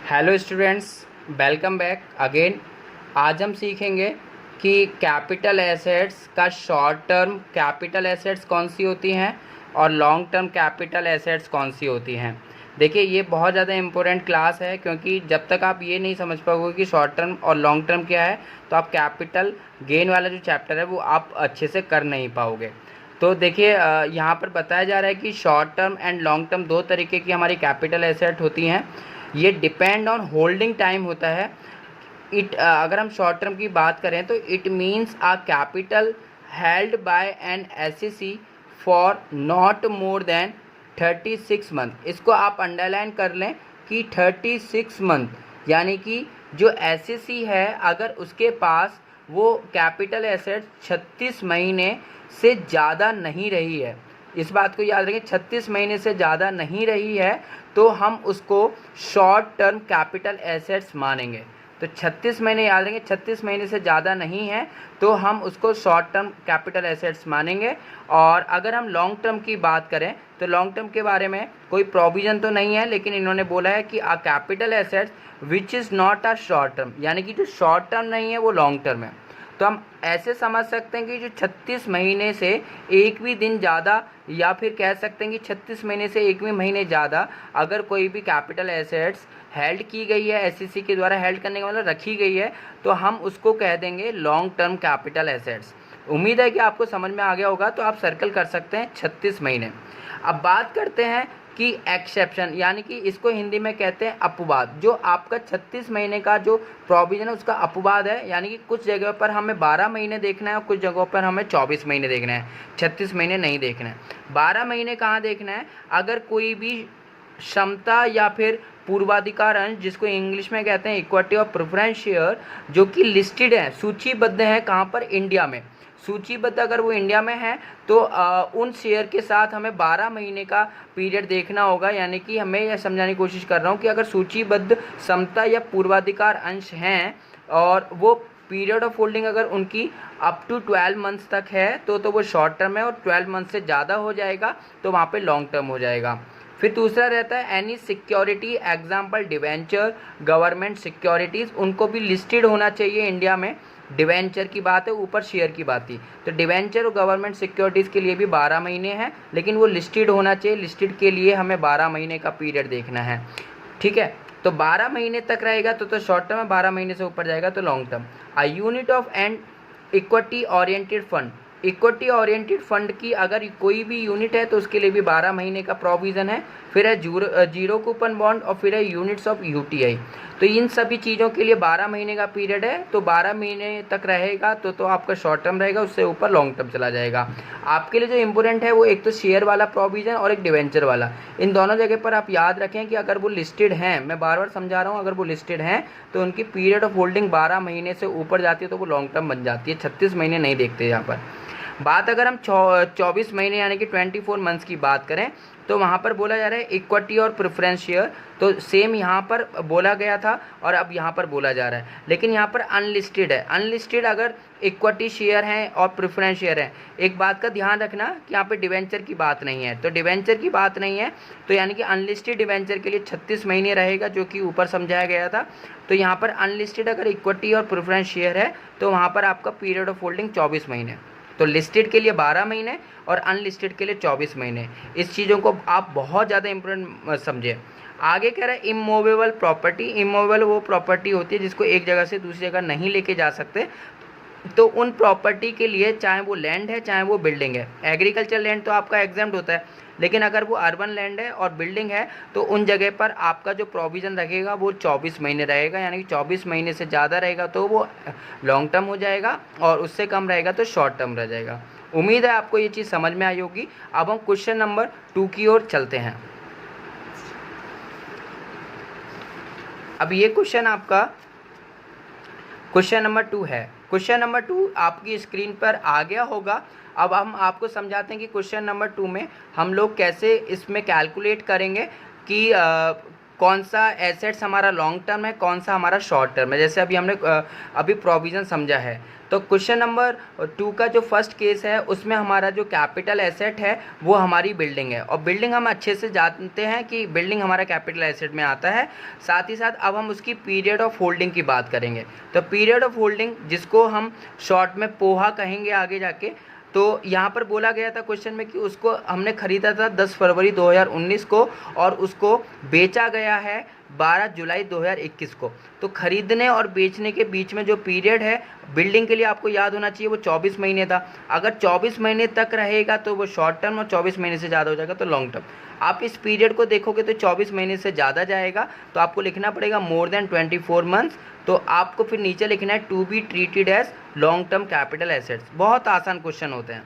Hello students, welcome back again. आज हम सीखेंगे कि कैपिटल एसेट्स का शॉर्ट टर्म कैपिटल एसेट्स कौन सी होती हैं और लॉन्ग टर्म कैपिटल एसेट्स कौन सी होती हैं। देखिए, ये बहुत ज़्यादा इम्पोर्टेंट क्लास है, क्योंकि जब तक आप ये नहीं समझ पाओगे कि शॉर्ट टर्म और लॉन्ग टर्म क्या है, तो आप कैपिटल गेन वाला जो चैप्टर है वो आप अच्छे से कर नहीं पाओगे। तो देखिए, यहाँ पर बताया जा रहा है कि short term and long term दो तरीके की हमारी कैपिटल एसेट होती हैं। ये डिपेंड ऑन होल्डिंग टाइम होता है। अगर हम शॉर्ट टर्म की बात करें तो it means a capital held by an assessee for not more than 36 month. इसको आप अंडरलाइन कर लें कि 36 मंथ, यानी कि जो एसईसी है अगर उसके पास वो कैपिटल एसेट 36 महीने से ज़्यादा नहीं रही है, इस बात को याद रखें, 36 महीने से ज़्यादा नहीं रही है तो हम उसको शॉर्ट टर्म कैपिटल एसेट्स मानेंगे। तो 36 महीने याद रखें, 36 महीने से ज़्यादा नहीं है तो हम उसको शॉर्ट टर्म कैपिटल एसेट्स मानेंगे। और अगर हम लॉन्ग टर्म की बात करें तो लॉन्ग टर्म के बारे में कोई प्रोविज़न तो नहीं है, लेकिन इन्होंने बोला है कि a capital assets which is not a short term, यानी कि जो शॉर्ट टर्म नहीं है वो लॉन्ग टर्म है। तो हम ऐसे समझ सकते हैं कि जो 36 महीने से एक भी दिन ज़्यादा, या फिर कह सकते हैं कि 36 महीने से एक भी महीने ज़्यादा अगर कोई भी कैपिटल एसेट्स हेल्ड की गई है, एसईसी के द्वारा हेल्ड करने का मतलब रखी गई है, तो हम उसको कह देंगे लॉन्ग टर्म कैपिटल एसेट्स। उम्मीद है कि आपको समझ में आ गया होगा, तो आप सर्कल कर सकते हैं 36 महीने। अब बात करते हैं कि एक्सेप्शन, यानी कि इसको हिंदी में कहते हैं अपवाद। जो आपका 36 महीने का जो प्रोविज़न है उसका अपवाद है, यानी कि कुछ जगह पर हमें 12 महीने देखना है और कुछ जगहों पर हमें 24 महीने देखना है, 36 महीने नहीं देखना है। 12 महीने कहाँ देखना है? अगर कोई भी क्षमता या फिर पूर्वाधिकार अंश, जिसको इंग्लिश में कहते हैं इक्विटी और प्रेफरेंस शेयर, जो कि लिस्टेड है, सूचीबद्ध है, कहाँ पर? इंडिया में सूचीबद्ध। अगर वो इंडिया में है तो उन शेयर के साथ हमें 12 महीने का पीरियड देखना होगा। यानी कि हमें यह समझाने की कोशिश कर रहा हूँ कि अगर सूचीबद्ध समता या पूर्वाधिकार अंश हैं और वो पीरियड ऑफ होल्डिंग अगर उनकी अप टू 12 मंथ्स तक है तो वो शॉर्ट टर्म है, और 12 मंथ से ज़्यादा हो जाएगा तो वहाँ पे लॉन्ग टर्म हो जाएगा। फिर दूसरा रहता है any security, example debenture, government securities, उनको भी लिस्टेड होना चाहिए इंडिया में। डिवेंचर की बात है, ऊपर शेयर की बात थी, तो डिवेंचर और गवर्नमेंट सिक्योरिटीज़ के लिए भी 12 महीने हैं, लेकिन वो लिस्टेड होना चाहिए। लिस्टेड के लिए हमें 12 महीने का पीरियड देखना है, ठीक है। तो 12 महीने तक रहेगा तो शॉर्ट टर्म है, 12 महीने से ऊपर जाएगा तो long term. A unit of and equity oriented fund, equity oriented fund की अगर कोई भी यूनिट है तो उसके लिए भी 12 महीने का प्रोविज़न है। फिर है जीरो कूपन बॉन्ड, और फिर है यूनिट्स ऑफ यूटीआई। तो इन सभी चीज़ों के लिए 12 महीने का पीरियड है, तो 12 महीने तक रहेगा तो आपका शॉर्ट टर्म रहेगा, उससे ऊपर लॉन्ग टर्म चला जाएगा। आपके लिए जो इंपॉर्टेंट है वो एक तो शेयर वाला प्रोविज़न और एक डिवेंचर वाला। इन दोनों जगह पर आप याद रखें कि अगर वो लिस्टेड हैं, मैं बार बार समझा रहा हूँ, अगर वो लिस्टेड हैं तो उनकी पीरियड ऑफ होल्डिंग 12 महीने से ऊपर जाती है तो वो लॉन्ग टर्म बन जाती है। 36 महीने नहीं देखते यहाँ पर। बात अगर हम 24 महीने यानी कि 24 मंथ्स की बात करें तो वहाँ पर बोला जा रहा है इक्विटी और प्रेफरेंस शेयर, तो सेम यहाँ पर बोला गया था और अब यहाँ पर बोला जा रहा है, लेकिन यहाँ पर अनलिस्टेड है। अनलिस्टेड अगर इक्विटी शेयर हैं और प्रेफरेंस शेयर हैं, एक बात का ध्यान रखना कि यहाँ पे डिवेंचर की बात नहीं है, तो डिवेंचर की बात नहीं है तो यानी कि अनलिस्टेड डिवेंचर के लिए 36 महीने रहेगा, जो कि ऊपर समझाया गया था। तो यहाँ पर अनलिस्टेड अगर इक्विटी और प्रेफरेंस शेयर है तो वहाँ पर आपका पीरियड ऑफ होल्डिंग 24 महीने। तो लिस्टेड के लिए 12 महीने और अनलिस्टेड के लिए 24 महीने। इस चीज़ों को आप बहुत ज़्यादा इम्पोर्टेंट समझें। आगे कह रहा है इमूवेबल प्रॉपर्टी। इमूवेबल वो प्रॉपर्टी होती है जिसको एक जगह से दूसरी जगह नहीं लेके जा सकते, तो उन प्रॉपर्टी के लिए चाहे वो लैंड है चाहे वो बिल्डिंग है, एग्रीकल्चर लैंड तो आपका एग्जाम्प्ट होता है, लेकिन अगर वो अर्बन लैंड है और बिल्डिंग है तो उन जगह पर आपका जो प्रोविज़न रहेगा वो 24 महीने रहेगा। यानी कि 24 महीने से ज़्यादा रहेगा तो वो लॉन्ग टर्म हो जाएगा और उससे कम रहेगा तो शॉर्ट टर्म रह जाएगा। उम्मीद है आपको ये चीज़ समझ में आई होगी। अब हम क्वेश्चन नंबर 2 की ओर चलते हैं। अब ये क्वेश्चन आपका क्वेश्चन नंबर 2 है। क्वेश्चन नंबर 2 आपकी स्क्रीन पर आ गया होगा। अब हम आपको समझाते हैं कि क्वेश्चन नंबर 2 में हम लोग कैसे इसमें कैलकुलेट करेंगे कि कौन सा एसेट्स हमारा लॉन्ग टर्म है, कौन सा हमारा शॉर्ट टर्म है। जैसे अभी हमने अभी प्रोविज़न समझा है। तो क्वेश्चन नंबर 2 का जो फर्स्ट केस है उसमें हमारा जो कैपिटल एसेट है वो हमारी बिल्डिंग है, और बिल्डिंग हम अच्छे से जानते हैं कि बिल्डिंग हमारा कैपिटल एसेट में आता है। साथ ही साथ अब हम उसकी पीरियड ऑफ होल्डिंग की बात करेंगे। तो पीरियड ऑफ होल्डिंग, जिसको हम शॉर्ट में पोहा कहेंगे आगे जाके, तो यहाँ पर बोला गया था क्वेश्चन में कि उसको हमने ख़रीदा था 10 फरवरी 2019 को और उसको बेचा गया है 12 जुलाई 2021 को। तो ख़रीदने और बेचने के बीच में जो पीरियड है बिल्डिंग के लिए आपको याद होना चाहिए वो 24 महीने था। अगर 24 महीने तक रहेगा तो वो शॉर्ट टर्म, और 24 महीने से ज़्यादा हो जाएगा तो लॉन्ग टर्म। आप इस पीरियड को देखोगे तो 24 महीने से ज़्यादा जाएगा तो आपको लिखना पड़ेगा मोर देन 24 मंथ्स। तो आपको फिर नीचे लिखना है to be treated as long term capital assets. बहुत आसान क्वेश्चन होते हैं।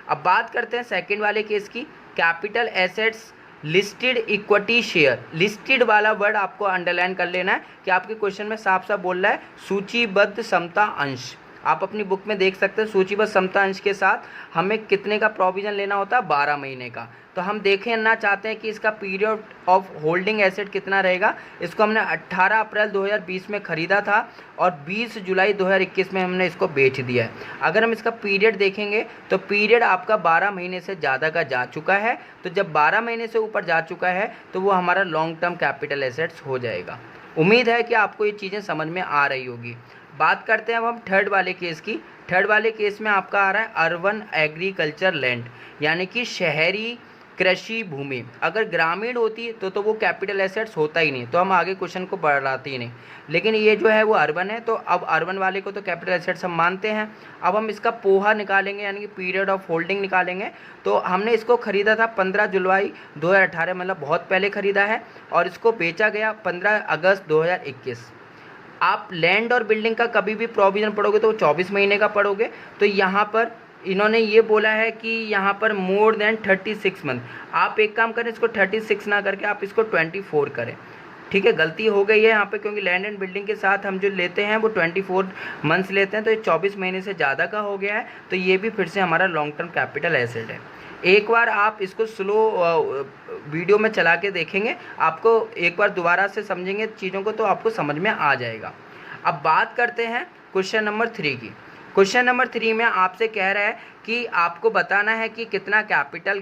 अब बात करते हैं सेकंड वाले केस की, capital assets listed equity share. Listed वाला वर्ड आपको अंडरलाइन कर लेना है कि आपके क्वेश्चन में साफ साफ बोल रहा है सूचीबद्ध समता अंश। आप अपनी बुक में देख सकते हैं सूचीबद्ध समता अंश के साथ हमें कितने का प्रोविज़न लेना होता है, 12 महीने का। तो हम देखना चाहते हैं कि इसका पीरियड ऑफ होल्डिंग एसेट कितना रहेगा। इसको हमने 18 अप्रैल 2020 में ख़रीदा था और 20 जुलाई 2021 में हमने इसको बेच दिया है। अगर हम इसका पीरियड देखेंगे तो पीरियड आपका 12 महीने से ज़्यादा का जा चुका है। तो जब 12 महीने से ऊपर जा चुका है तो वो हमारा लॉन्ग टर्म कैपिटल एसेट्स हो जाएगा। उम्मीद है कि आपको ये चीज़ें समझ में आ रही होगी। बात करते हैं अब हम थर्ड वाले केस की। थर्ड वाले केस में आपका आ रहा है अर्बन एग्रीकल्चर लैंड, यानी कि शहरी कृषि भूमि। अगर ग्रामीण होती तो वो कैपिटल एसेट्स होता ही नहीं, तो हम आगे क्वेश्चन को बढ़ाते ही नहीं। लेकिन ये जो है वो अर्बन है, तो अब अर्बन वाले को तो कैपिटल एसेट्स हम मानते हैं। अब हम इसका पोहा निकालेंगे, यानी कि पीरियड ऑफ होल्डिंग निकालेंगे। तो हमने इसको ख़रीदा था 15 जुलाई 2018, मतलब बहुत पहले ख़रीदा है, और इसको बेचा गया 15 अगस्त 2021। आप लैंड और बिल्डिंग का कभी भी प्रोविज़न पढ़ोगे तो 24 महीने का पढ़ोगे। तो यहाँ पर इन्होंने ये बोला है कि यहाँ पर मोर देन 36 मंथ। आप एक काम करें, इसको 36 ना करके आप इसको 24 करें। ठीक है, गलती हो गई है यहाँ पे, क्योंकि लैंड एंड बिल्डिंग के साथ हम जो लेते हैं वो 24 मंथ्स लेते हैं, तो ये 24 महीने से ज़्यादा का हो गया है। तो ये भी फिर से हमारा लॉन्ग टर्म कैपिटल एसेट है। एक बार आप इसको स्लो वीडियो में चला के देखेंगे, आपको एक बार दोबारा से समझेंगे चीज़ों को तो आपको समझ में आ जाएगा। अब बात करते हैं क्वेश्चन नंबर 3 की। क्वेश्चन नंबर 3 में आपसे कह रहा है कि आपको बताना है कि कितना कैपिटल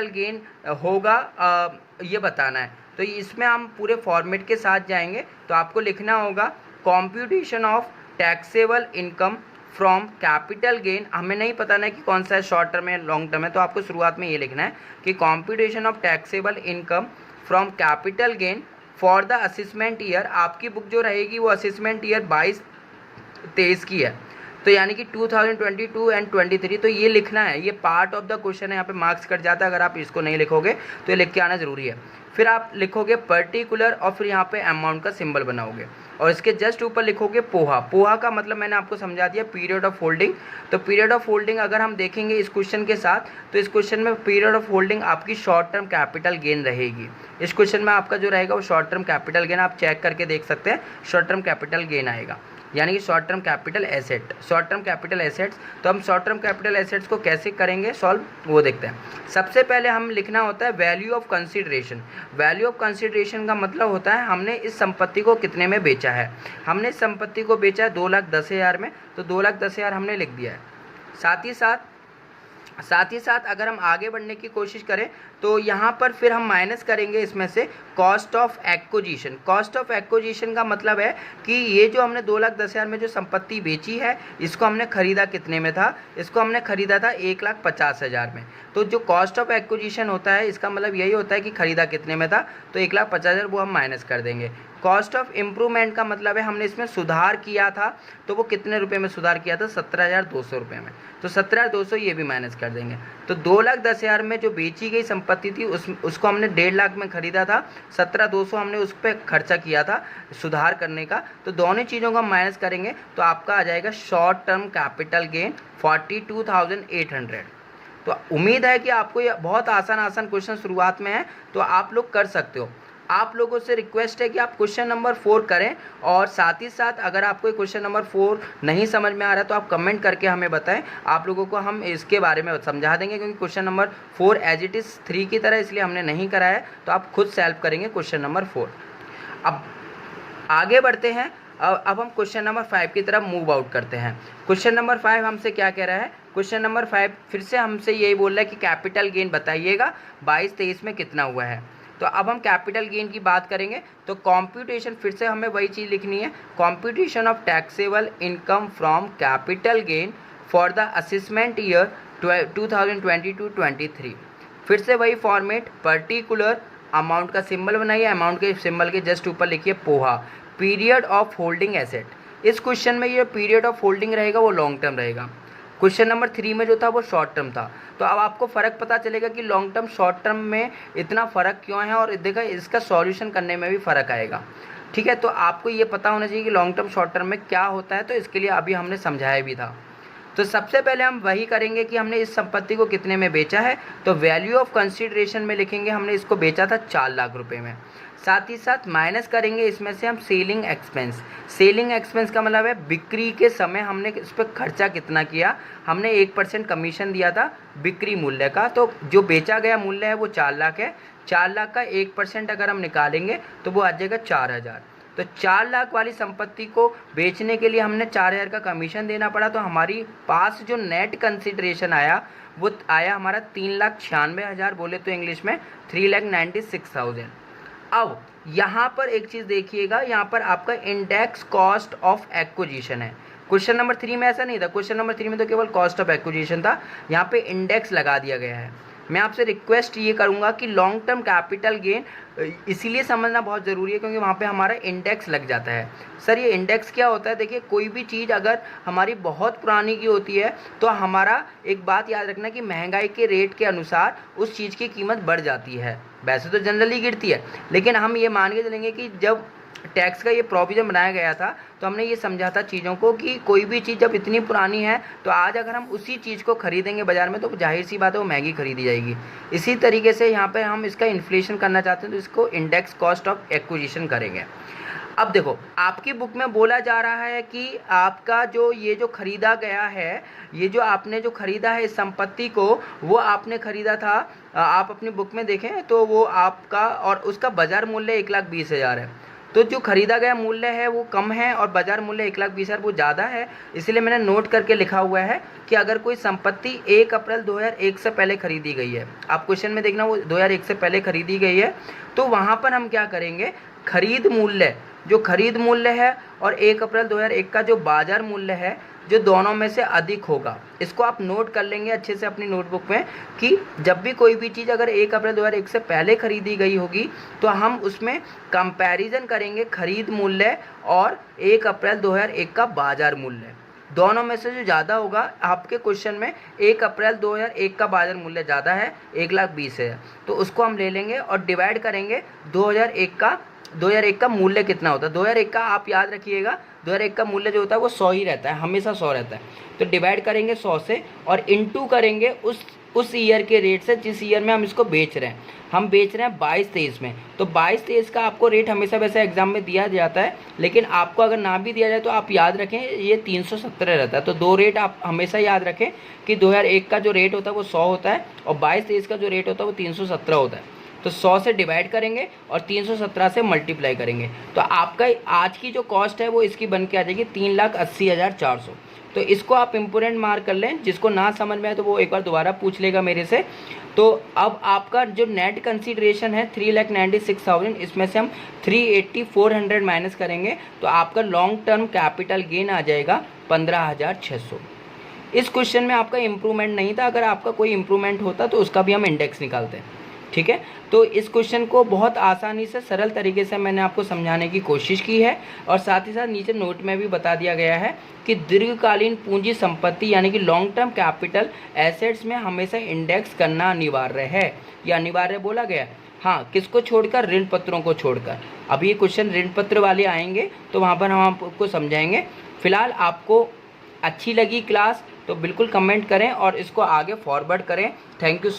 गेन होगा, ये बताना है। तो इसमें हम पूरे फॉर्मेट के साथ जाएंगे। तो आपको लिखना होगा computation of taxable income from capital gain. हमें नहीं पता ना कि कौन सा है, शॉर्ट टर्म है लॉन्ग टर्म है, तो आपको शुरुआत में ये लिखना है कि computation of taxable income from capital gain for the assessment year. आपकी बुक जो रहेगी वो असेसमेंट ईयर 22-23 की है, तो यानी कि 2022 एंड 23। तो ये लिखना है, ये पार्ट ऑफ द क्वेश्चन है, यहाँ पे मार्क्स कट जाता है अगर आप इसको नहीं लिखोगे, तो ये लिख के आना ज़रूरी है। फिर आप लिखोगे पर्टिकुलर और फिर यहाँ पे अमाउंट का सिंबल बनाओगे, और इसके जस्ट ऊपर लिखोगे पोहा। पोहा का मतलब मैंने आपको समझा दिया, पीरियड ऑफ होल्डिंग। तो पीरियड ऑफ होल्डिंग अगर हम देखेंगे इस क्वेश्चन के साथ, तो इस क्वेश्चन में पीरियड ऑफ होल्डिंग आपकी शॉर्ट टर्म कैपिटल गेन रहेगी। इस क्वेश्चन में आपका जो रहेगा वो शॉर्ट टर्म कैपिटल गेन, आप चेक करके देख सकते हैं, शॉर्ट टर्म कैपिटल गेन आएगा, यानी कि short term capital asset, short term capital assets. तो हम शॉर्ट टर्म कैपिटल एसेट्स को कैसे करेंगे सॉल्व, वो देखते हैं। सबसे पहले हम लिखना होता है value of consideration. Value of consideration का मतलब होता है हमने इस संपत्ति को कितने में बेचा है। हमने इस संपत्ति को बेचा है 2,10,000 में, तो 2,10,000 हमने लिख दिया है। साथ ही साथ अगर हम आगे बढ़ने की कोशिश करें तो यहाँ पर फिर हम माइनस करेंगे इसमें से cost of acquisition. Cost of acquisition का मतलब है कि ये जो हमने 2,10,000 में जो संपत्ति बेची है, इसको हमने ख़रीदा कितने में था, इसको हमने ख़रीदा था 1,50,000 में। तो जो कॉस्ट ऑफ एक्विजिशन होता है इसका मतलब यही होता है कि ख़रीदा कितने में था, तो 1,50,000 वो हम माइनस कर देंगे। कॉस्ट ऑफ इम्प्रूवमेंट का मतलब है हमने इसमें सुधार किया था, तो वो कितने रुपए में सुधार किया था, 17,200 रुपये में, तो 17,200 ये भी माइनस कर देंगे। तो 2,10,000 में जो बेची गई संपत्ति थी उसको हमने 1.5 लाख में ख़रीदा था, 17,200 हमने उस पर खर्चा किया था सुधार करने का। तो दोनों चीज़ों को हम माइनस करेंगे तो आपका आ जाएगा शॉर्ट टर्म कैपिटल गेन 42,800। तो उम्मीद है कि आपको ये बहुत आसान क्वेश्चन शुरुआत में है, तो आप लोग कर सकते हो। आप लोगों से रिक्वेस्ट है कि आप क्वेश्चन नंबर 4 करें, और साथ ही साथ अगर आपको क्वेश्चन नंबर 4 नहीं समझ में आ रहा तो आप कमेंट करके हमें बताएं, आप लोगों को हम इसके बारे में समझा देंगे, क्योंकि question number 4 as it is 3 की तरह इसलिए हमने नहीं कराया है, तो आप खुद सेल्फ करेंगे क्वेश्चन नंबर 4। अब आगे बढ़ते हैं, अब हम क्वेश्चन नंबर 5 की तरफ मूव आउट करते हैं। क्वेश्चन नंबर 5 हमसे क्या कह रहा है? क्वेश्चन नंबर 5 फिर से हमसे यही बोल रहा है कि कैपिटल गेन बताइएगा 22-23 में कितना हुआ है। तो अब हम कैपिटल गेन की बात करेंगे, तो कॉम्प्यूटेशन फिर से हमें वही चीज़ लिखनी है, computation of taxable income from capital gain for the assessment year 2022-23। फिर से वही फॉर्मेट, पर्टिकुलर अमाउंट का सिंबल बनाइए, अमाउंट के सिंबल के जस्ट ऊपर लिखिए poha, period of holding asset. इस क्वेश्चन में ये पीरियड ऑफ होल्डिंग रहेगा वो लॉन्ग टर्म रहेगा। क्वेश्चन नंबर 3 में जो था वो शॉर्ट टर्म था। तो अब आपको फ़र्क पता चलेगा कि लॉन्ग टर्म शॉर्ट टर्म में इतना फ़र्क क्यों है, और देखा इसका सॉल्यूशन करने में भी फ़र्क आएगा। ठीक है, तो आपको ये पता होना चाहिए कि लॉन्ग टर्म शॉर्ट टर्म में क्या होता है, तो इसके लिए अभी हमने समझाया भी था। तो सबसे पहले हम वही करेंगे कि हमने इस संपत्ति को कितने में बेचा है, तो वैल्यू ऑफ कंसिडरेशन में लिखेंगे हमने इसको बेचा था 4 लाख रुपए में। साथ ही साथ माइनस करेंगे इसमें से हम सेलिंग एक्सपेंस। सेलिंग एक्सपेंस का मतलब है बिक्री के समय हमने इस पर खर्चा कितना किया। हमने 1% कमीशन दिया था बिक्री मूल्य का, तो जो बेचा गया मूल्य है वो 4 लाख है। 4 लाख का 1% अगर हम निकालेंगे तो वो आ जाएगा 4000। तो 4 लाख वाली संपत्ति को बेचने के लिए हमने 4000 का कमीशन देना पड़ा, तो हमारी पास जो नेट कंसिडरेशन आया वो आया हमारा 3,96,000, बोले तो इंग्लिश में 3,96,000। अब यहाँ पर एक चीज़ देखिएगा, यहाँ पर आपका इंडेक्स कॉस्ट ऑफ एक्विजिशन है। क्वेश्चन नंबर 3 में ऐसा नहीं था, क्वेश्चन नंबर 3 में तो केवल कॉस्ट ऑफ एक्विजिशन था, यहाँ पे इंडेक्स लगा दिया गया है। मैं आपसे रिक्वेस्ट ये करूँगा कि लॉन्ग टर्म कैपिटल गेन इसीलिए समझना बहुत ज़रूरी है क्योंकि वहाँ पे हमारा इंडेक्स लग जाता है। सर ये इंडेक्स क्या होता है? देखिए कोई भी चीज़ अगर हमारी बहुत पुरानी की होती है तो हमारा एक बात याद रखना कि महंगाई के रेट के अनुसार उस चीज़ की कीमत बढ़ जाती है। वैसे तो जनरली गिरती है, लेकिन हम ये मान के चलेंगे कि जब टैक्स का ये प्रोविज़न बनाया गया था तो हमने ये समझा था चीज़ों को कि कोई भी चीज़ जब इतनी पुरानी है तो आज अगर हम उसी चीज़ को खरीदेंगे बाज़ार में तो जाहिर सी बात है वो महंगी खरीदी जाएगी। इसी तरीके से यहाँ पे हम इसका इन्फ्लेशन करना चाहते हैं तो इसको इंडेक्स कॉस्ट ऑफ एक्विजिशन करेंगे। अब देखो आपकी बुक में बोला जा रहा है कि आपका ये जो खरीदा गया है, ये जो आपने जो खरीदा है इस संपत्ति को, वो आपने खरीदा था, आप अपनी बुक में देखें तो वो आपका और उसका बाज़ार मूल्य 1,20,000 है। तो जो खरीदा गया मूल्य है वो कम है और बाज़ार मूल्य 1,20,000 वो ज़्यादा है, इसलिए मैंने नोट करके लिखा हुआ है कि अगर कोई संपत्ति 1 अप्रैल 2001 से पहले खरीदी गई है, आप क्वेश्चन में देखना वो 2001 से पहले खरीदी गई है, तो वहाँ पर हम क्या करेंगे, खरीद मूल्य, जो खरीद मूल्य है और 1 अप्रैल 2001 का जो बाज़ार मूल्य है, जो दोनों में से अधिक होगा, इसको आप नोट कर लेंगे अच्छे से अपनी नोटबुक में कि जब भी कोई भी चीज़ अगर 1 अप्रैल 2001 से पहले खरीदी गई होगी तो हम उसमें कंपैरिजन करेंगे खरीद मूल्य और 1 अप्रैल 2001 का बाज़ार मूल्य, दोनों में से जो ज़्यादा होगा। आपके क्वेश्चन में 1 अप्रैल 2001 का बाज़ार मूल्य ज़्यादा है, 1,20,000 है, तो उसको हम ले लेंगे और डिवाइड करेंगे 2001 का मूल्य कितना होता है। 2001 का आप याद रखिएगा, 2001 का मूल्य जो होता है वो 100 ही रहता है, हमेशा 100 रहता है। तो डिवाइड करेंगे 100 से और इनटू करेंगे उस ईयर के रेट से जिस ईयर में हम इसको बेच रहे हैं। हम बेच रहे हैं 22-23 में, तो 22-23 का आपको रेट हमेशा वैसे एग्जाम में दिया जाता है, लेकिन आपको अगर ना भी दिया जाए तो आप याद रखें ये 317 रहता है। तो 2 रेट आप हमेशा याद रखें कि 2001 का जो रेट होता है वो 100 होता है और 22-23 का जो रेट होता है वो 317 होता है। तो 100 से डिवाइड करेंगे और 317 से मल्टीप्लाई करेंगे, तो आपका आज की जो कॉस्ट है वो इसकी बन के आ जाएगी 3,80,400। तो इसको आप इम्पोर्टेंट मार्क कर लें, जिसको ना समझ में आए तो वो एक बार दोबारा पूछ लेगा मेरे से। तो अब आपका जो नेट कंसीडरेशन है 3,96,000, इसमें से हम 380,400 माइनस करेंगे तो आपका लॉन्ग टर्म कैपिटल गेन आ जाएगा 15,600। इस क्वेश्चन में आपका इम्प्रूवमेंट नहीं था, अगर आपका कोई इम्प्रूवमेंट होता तो उसका भी हम इंडेक्स निकालते हैं। ठीक है, तो इस क्वेश्चन को बहुत आसानी से सरल तरीके से मैंने आपको समझाने की कोशिश की है और साथ ही साथ नीचे नोट में भी बता दिया गया है कि दीर्घकालीन पूंजी संपत्ति यानी कि लॉन्ग टर्म कैपिटल एसेट्स में हमेशा इंडेक्स करना अनिवार्य है। ये अनिवार्य बोला गया, हाँ, किसको छोड़कर? ऋण पत्रों को छोड़कर। अभी ये क्वेश्चन ऋण पत्र वाले आएंगे तो वहाँ पर हम आपको समझाएंगे। फिलहाल आपको अच्छी लगी क्लास तो बिल्कुल कमेंट करें और इसको आगे फॉरवर्ड करें। Thank you.